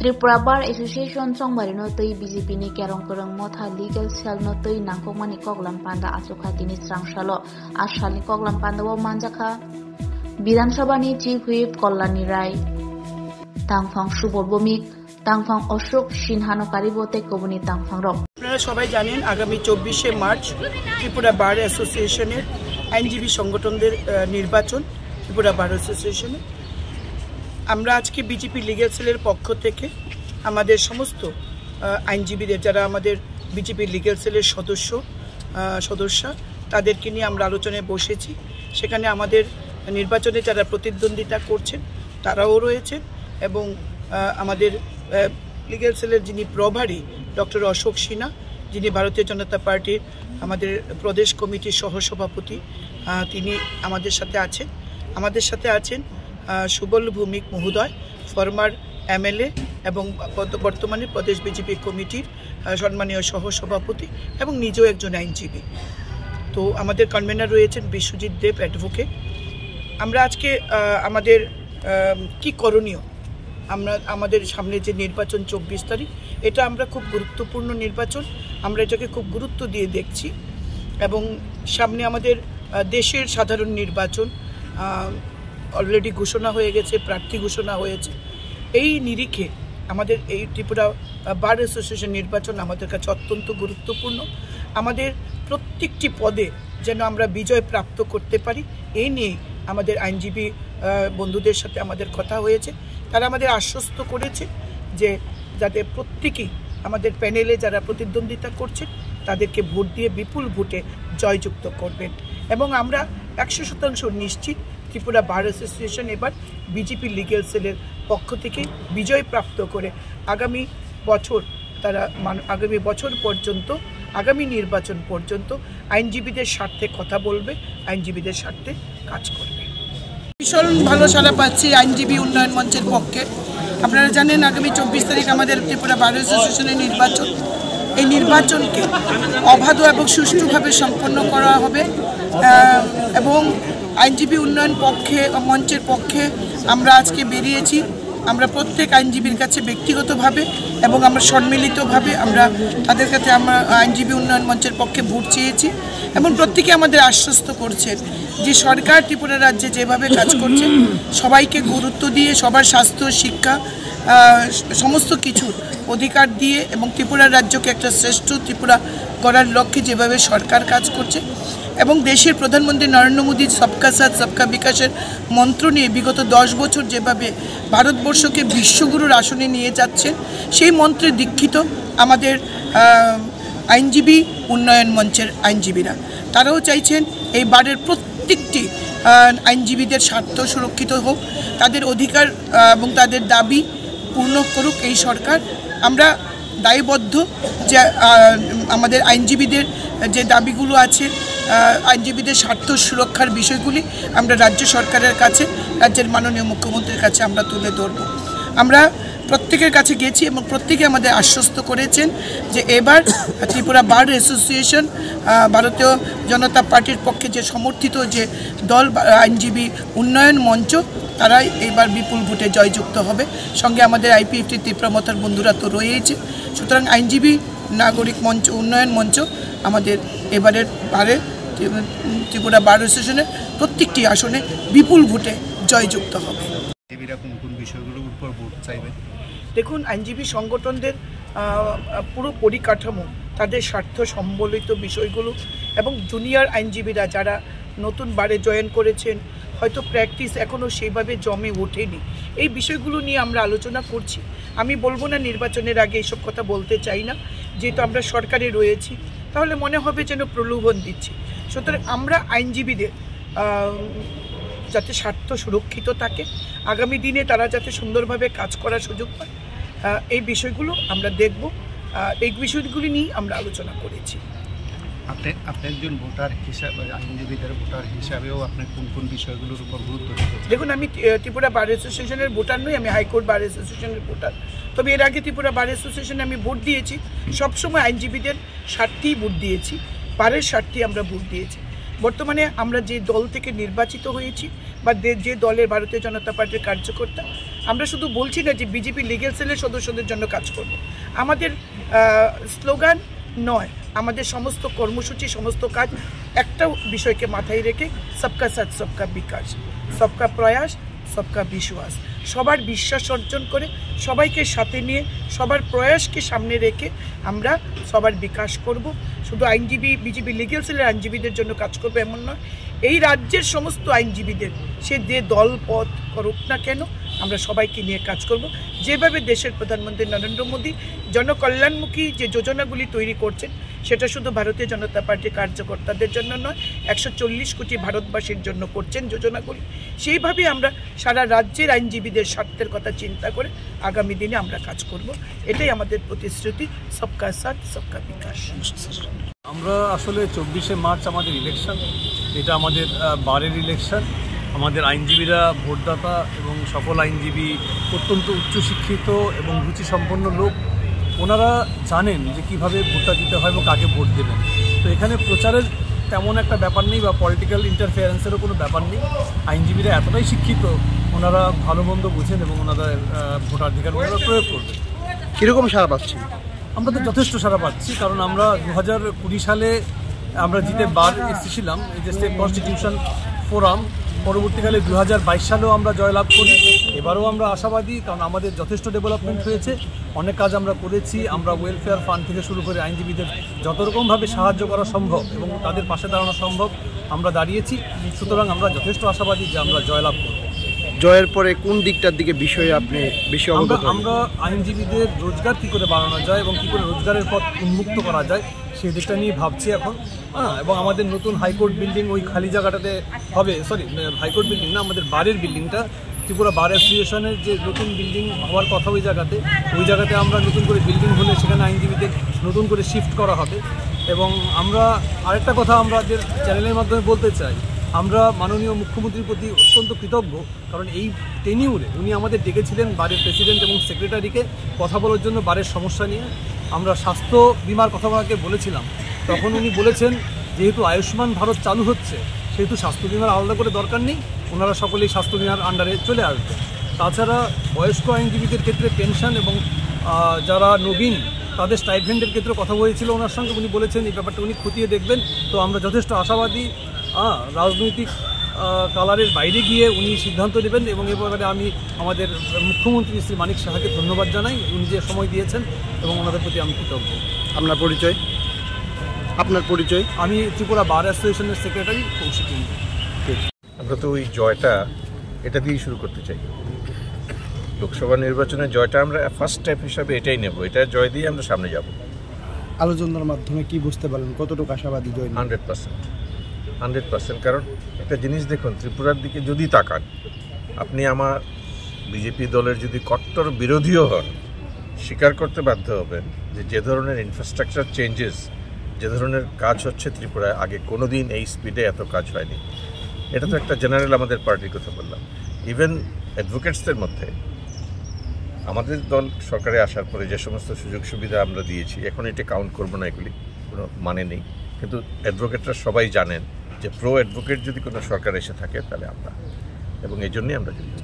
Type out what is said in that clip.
Tripura Bar Association songbari no tei BJP ni kerong kerong motha legal cell no tei nangkokmani koklam panda asuka tini srangsalo ashalni koklam panda wo manjaka Bidhan Sabha ni Chief Whip Kalyani Rai Tangphang Subor Bhomik Tangphang Ashok Sinhano Karibote Kobuni Tangphang Rok আপনারা সবাই জানেন আগামী 24শে March Tripura বার অ্যাসোসিয়েশনের আইনজীবী সংগঠনদের নির্বাচন ত্রিপুরা বার অ্যাসোসিয়েশনে আমরা আজকে BJP legal সেলের পক্ষ থেকে আমাদের সমস্ত আইনজীবীদের যারা আমাদের বিজেপি লিগ্যাল সেলের সদস্য তাদেরকে নিয়ে আমরা আলোচনায় বসেছি সেখানে আমাদের নির্বাচনে যারা প্রতিদ্বন্দ্বিতা করছেন তারাও রয়েছে এবং আমাদের লিগ্যাল সেলের যিনি প্রভারী ডক্টর অশোক সিনহা যিনি ভারতীয় জনতা পার্টির আমাদের প্রদেশ কমিটির সহসভাপতি তিনি আমাদের সাথে আছেন সুবল ভৌমিক মহোদয় ফরমার এমএলএ এবং বর্তমানে প্রদেশ বিজেপি কমিটির সম্মানীয় সহসভাপতি এবং নিজেও একজন আইনজীবী তো আমাদের কনভেনার রয়েছেন বিশ্বজিৎ দেব অ্যাডভোকেট আমরা আজকে আমাদের কি করণীয় আমাদের সামনে যে নির্বাচন 24 তারিখ এটা আমরা খুব গুরুত্বপূর্ণ নির্বাচন আমরা এটাকে খুব গুরুত্ব দিয়ে দেখছি এবং সামনে আমাদের দেশের সাধারণ নির্বাচন অলরেডি ঘোষণা হয়ে গেছে প্রার্থী ঘোষণা হয়েছে এই নিরিখে আমাদের এই ত্রিপুরা বার অ্যাসোসিয়েশন নির্বাচন আমাদের কাছে অত্যন্ত গুরুত্বপূর্ণ আমাদের প্রত্যেকটি পদে যেন আমরা বিজয় প্রাপ্ত করতে পারি এই নিয়ে আমাদের আইনজীবী বন্ধুদের সাথে আমাদের কথা হয়েছে তারা আমাদের আশ্বস্ত করেছে যে যাতে প্রত্যেকেই আমাদের প্যানেলে যারা প্রতিদ্বন্দ্বিতা করছে তাদেরকে ভোট দিয়ে বিপুল ভোটে জয়যুক্ত করবেন এবং আমরা 100% নিশ্চিত ত্রিপুরা বার অ্যাসোসিয়েশন এবার বিজেপি লিগ্যাল সেলের পক্ষ থেকে বিজয় প্রাপ্ত করে আগামী বছর পর্যন্ত আগামী নির্বাচন পর্যন্ত আইনজীবীদের স্বার্থে কথা বলবে আইনজীবীদের স্বার্থে কাজ করবে ভীষণ ভালো সাড়া পাচ্ছি আইনজীবী উন্নয়ন মঞ্চের পক্ষে আপনারা জানেন আগামী 24 তারিখ আমাদের ত্রিপুরা বার অ্যাসোসিয়েশনের নির্বাচন এই নির্বাচনকে অবাধ এবং সুষ্ঠুভাবে সম্পন্ন করা হবে এবং আইনজীবী উন্নয়ন মঞ্চের পক্ষে আমরা আজকে বেরিয়েছি আমরা প্রত্যেক আইনজীবীর কাছে ব্যক্তিগতভাবে এবং আমরা সম্মিলিতভাবে আমরা তাদের কাছে আমরা আইনজীবী উন্নয়ন মঞ্চের পক্ষে ভোট চেয়েছি এবং প্রত্যেকে আমাদের আশ্বস্ত করছেন যে সরকার ত্রিপুরা রাজ্যে যেভাবে কাজ করছে সবাইকে গুরুত্ব দিয়ে সবার স্বাস্থ্য শিক্ষা সমস্ত কিছুর অধিকার দিয়ে এবং ত্রিপুরা রাজ্যকে একটা শ্রেষ্ঠ ত্রিপুরা করার লক্ষ্যে যেভাবে সরকার কাজ করছে এবং দেশের প্রধানমন্ত্রী নরেন্দ্র মোদীর সবকা সাথ সবকা বিকাশের মন্ত্র নিয়ে বিগত 10 বছর যেভাবে ভারতবর্ষকে বিশ্বগুরুর আসনে নিয়ে যাচ্ছেন সেই মন্ত্রে দীক্ষিত আমাদের আইনজীবী উন্নয়ন মঞ্চের আইনজীবীরা তারাও চাইছেন এই বারের প্রত্যেকটি আইনজীবীদের স্বার্থ সুরক্ষিত হোক তাদের অধিকার এবং তাদের দাবি পূর্ণ করুক এই সরকার আমরা দায়বদ্ধ যে আমাদের আইনজীবীদের যে দাবিগুলো আছে আইনজীবীদের স্বার্থ সুরক্ষার বিষয়গুলি আমরা রাজ্য সরকারের কাছে রাজ্যের মাননীয় মুখ্যমন্ত্রীর কাছে আমরা তুলে ধরব আমরা প্রত্যেকের কাছে গেছি এবং প্রত্যেকে আমাদের আশ্বস্ত করেছেন যে এবার ত্রিপুরা বার অ্যাসোসিয়েশন ভারতীয় জনতা পার্টির পক্ষে যে সমর্থিত যে দল আইনজীবী উন্নয়ন মঞ্চ তারাই এবার বিপুল ভোটে জয়যুক্ত হবে সঙ্গে আমাদের আইপিএফটি তীব্রমতার বন্ধুরা তো রয়েছে সুতরাং আইনজীবী নাগরিক মঞ্চ উন্নয়ন মঞ্চ আমাদের এবারের ত্রিপুরা বার অ্যাসোসিয়েশনের প্রত্যেকটি আসনে বিপুল ভোটে জয়যুক্ত হবে কোন বিষয়গুলোর উপর ভোট চাইবেন দেখুন আইনজীবী সংগঠনদের পুরো পরিকাঠামো তাদের স্বার্থ সম্বলিত বিষয়গুলো এবং জুনিয়র আইনজীবীরা যারা নতুন বারে জয়েন করেছেন হয়তো প্র্যাকটিস এখনও সেইভাবে জমে ওঠেনি এই বিষয়গুলো নিয়ে আমরা আলোচনা করছি আমি বলবো না নির্বাচনের আগে এইসব কথা বলতে চাই না যেহেতু আমরা সরকারে রয়েছি তাহলে মনে হবে যেন প্রলোভন দিচ্ছি সুতরাং আমরা আইনজীবীদের যাতে স্বার্থ সুরক্ষিত থাকে আগামী দিনে তারা যাতে সুন্দরভাবে কাজ করার সুযোগ পায় এই বিষয়গুলো আমরা দেখব এই বিষয়গুলি নিয়ে আমরা আলোচনা করেছি আপনি একজন ভোটার হিসাবে আইনজীবীদের ভোটার হিসাবেও আপনি কোন বিষয়গুলোর উপর গুরুত্ব দিচ্ছেন দেখুন আমি ত্রিপুরা বার অ্যাসোসিয়েশনের ভোটার নই আমি হাইকোর্ট বার অ্যাসোসিয়েশনের ভোটার তবে এর আগে ত্রিপুরা বার অ্যাসোসিয়েশনে আমি ভোট দিয়েছি সবসময় আইনজীবীদের স্বার্থেই ভোট দিয়েছি বারের স্বার্থেই আমরা ভোট দিয়েছি বর্তমানে আমরা যে দল থেকে নির্বাচিত হয়েছি বা যে দলের ভারতীয় জনতা পার্টির কার্যকর্তা আমরা শুধু বলছি না যে বিজেপি লিগ্যাল সেলের সদস্যদের জন্য কাজ করব। আমাদের স্লোগান নয়, আমাদের সমস্ত কর্মসূচি, সমস্ত কাজ একটা বিষয়কে মাথায় রেখে সবকা সাথ সবকা বিকাশ, সবকা প্রয়াস সবকা বিশ্বাস। সবার বিশ্বাস অর্জন করে, সবাইকে সাথে নিয়ে, সবার প্রয়াসকে সামনে রেখে আমরা সবার বিকাশ করব। শুধু আইনজীবী, বিজেপি লিগ্যাল সেলের আইনজীবীদের জন্য কাজ করবে এমন নয়, এই রাজ্যের সমস্ত আইনজীবীদের, সে যে দল পথ করুক না কেন, আমরা সবাইকে নিয়ে কাজ করব। যেভাবে দেশের প্রধানমন্ত্রী নরেন্দ্র মোদী জনকল্যাণমুখী যে যোজনাগুলি তৈরি করছেন, সেটা শুধু ভারতীয় জনতা পার্টির কার্যকর্তাদের জন্য নয়, 140 কোটি ভারতবাসীর জন্য করছেন যোজনাগুলি। সেইভাবে আমরা সারা রাজ্যের আইনজীবীদের স্বার্থের কথা চিন্তা করে আগামী দিনে আমরা কাজ করব। এটাই আমাদের প্রতিশ্রুতি, সবকা সাথ সবকা বিকাশ। আমরা আসলে 24শে মার্চ আমাদের ইলেকশন, এটা আমাদের বারের ইলেকশন। আমাদের আইনজীবীরা, ভোটদাতা এবং সকল আইনজীবী অত্যন্ত উচ্চশিক্ষিত এবং রুচিসম্পন্ন লোক। ওনারা জানেন যে কীভাবে ভোটটা দিতে হয় এবং কাকে ভোট দেবেন। তো এখানে প্রচারের তেমন একটা ব্যাপার নেই বা পলিটিক্যাল ইন্টারফেয়ারেন্সেরও কোনো ব্যাপার নেই। আইনজীবীরা এতটাই শিক্ষিত, ওনারা ভালো মন্দ বুঝেন এবং ওনাদের ভোটাধিকার ওনারা প্রয়োগ করবেন। কীরকম সাড়া পাচ্ছি? আমরা তো যথেষ্ট সাড়া পাচ্ছি, কারণ আমরা 2020 সালে আমরা জিতে বার এসেছিলাম এই যে স্টেট কনস্টিটিউশন ফোরাম। পরবর্তীকালে 2022 সালেও আমরা জয়লাভ করি। এবারও আমরা আশাবাদী, কারণ আমাদের যথেষ্ট ডেভেলপমেন্ট হয়েছে, অনেক কাজ আমরা করেছি। আমরা ওয়েলফেয়ার ফান্ড থেকে শুরু করে আইনজীবীদের যত রকমভাবে সাহায্য করা সম্ভব এবং তাদের পাশে দাঁড়ানো সম্ভব আমরা দাঁড়িয়েছি। সুতরাং আমরা যথেষ্ট আশাবাদী যে আমরা জয়লাভ করব। জয়ের পরে কোন দিকটার দিকে বিষয়ে আপনি বেশি অবগত? আমরা আইনজীবীদের রোজগার কী করে বাড়ানো যায় এবং কী করে রোজগারের পথ উন্মুক্ত করা যায় সেই দিকটা নিয়ে ভাবছি এখন। এবং আমাদের নতুন হাইকোর্ট বিল্ডিং ওই খালি জায়গাটাতে হবে, হাইকোর্ট বিল্ডিং না, আমাদের বারের বিল্ডিংটা, ত্রিপুরা বার অ্যাসোসিয়েশনের যে নতুন বিল্ডিং হওয়ার কথা ওই জায়গাতে আমরা নতুন করে বিল্ডিং হলে সেখানে আইনজীবীদের নতুন করে শিফট করা হবে। এবং আমরা আরেকটা কথা আমাদের চ্যানেলের মাধ্যমে বলতে চাই, আমরা মাননীয় মুখ্যমন্ত্রীর প্রতি অত্যন্ত কৃতজ্ঞ, কারণ এই টেনিউরে উনি আমাদের ডেকেছিলেন বারের প্রেসিডেন্ট এবং সেক্রেটারিকে কথা বলার জন্য বারের সমস্যা নিয়ে। আমরা স্বাস্থ্য বিমার কথা ওনাকে বলেছিলাম, তখন উনি বলেছেন যেহেতু আয়ুষ্মান ভারত চালু হচ্ছে সেহেতু স্বাস্থ্য বিমার আলাদা করে দরকার নেই, ওনারা সকলেই স্বাস্থ্য বিমার আন্ডারে চলে আসবে। তাছাড়া বয়স্ক আইনজীবীদের ক্ষেত্রে পেনশন এবং যারা নবীন তাদের স্টাইপেন্ডের ক্ষেত্রে কথা বলেছিল ওনার সঙ্গে, উনি বলেছেন এই ব্যাপারটা উনি খতিয়ে দেখবেন। তো আমরা যথেষ্ট আশাবাদী, রাজনৈতিক কালারের বাইরে গিয়ে উনি সিদ্ধান্ত নেবেন। এবং এ ব্যাপারে আমি আমাদের মুখ্যমন্ত্রী শ্রী মানিক সাহাকে ধন্যবাদ জানাই, উনি যে সময় দিয়েছেন এবং ওনাদের প্রতি আমি কৃতজ্ঞ। আপনার পরিচয়? আমি ত্রিপুরা বার অ্যাসোসিয়েশনের সেক্রেটারি কৌশিক। আমরা তো ওই জয়টা এটা দিয়েই শুরু করতে চাই। লোকসভা নির্বাচনের জয়টা আমরা ফার্স্ট স্টেপ হিসাবে এটাই নেব, এটা জয় দিয়ে আমরা সামনে যাব। আলোচনার মাধ্যমে কি বুঝতে পারলেন, কতটুকু আশাবাদী জয়? 100%। কারণ একটা জিনিস দেখুন, ত্রিপুরার দিকে যদি তাকান, আপনি আমার বিজেপি দলের যদি কট্টর বিরোধীও হন, স্বীকার করতে বাধ্য হবেন যে ধরনের ইনফ্রাস্ট্রাকচার চেঞ্জেস, যে ধরনের কাজ হচ্ছে ত্রিপুরায়, আগে কোনো দিন এই স্পিডে এত কাজ হয়নি। এটা তো একটা জেনারেল আমাদের পার্টির কথা বললাম। ইভেন অ্যাডভোকেটসদের মধ্যে আমাদের দল সরকারে আসার পরে যে সমস্ত সুযোগ সুবিধা আমরা দিয়েছি, এখন এটা কাউন্ট করবো না, এগুলি কোনো মানে নেই। কিন্তু অ্যাডভোকেটরা সবাই জানেন যে প্রো অ্যাডভোকেট যদি কোনো সরকার এসে থাকে তাহলে আমরা, এবং এই জন্যই আমরা জড়িত।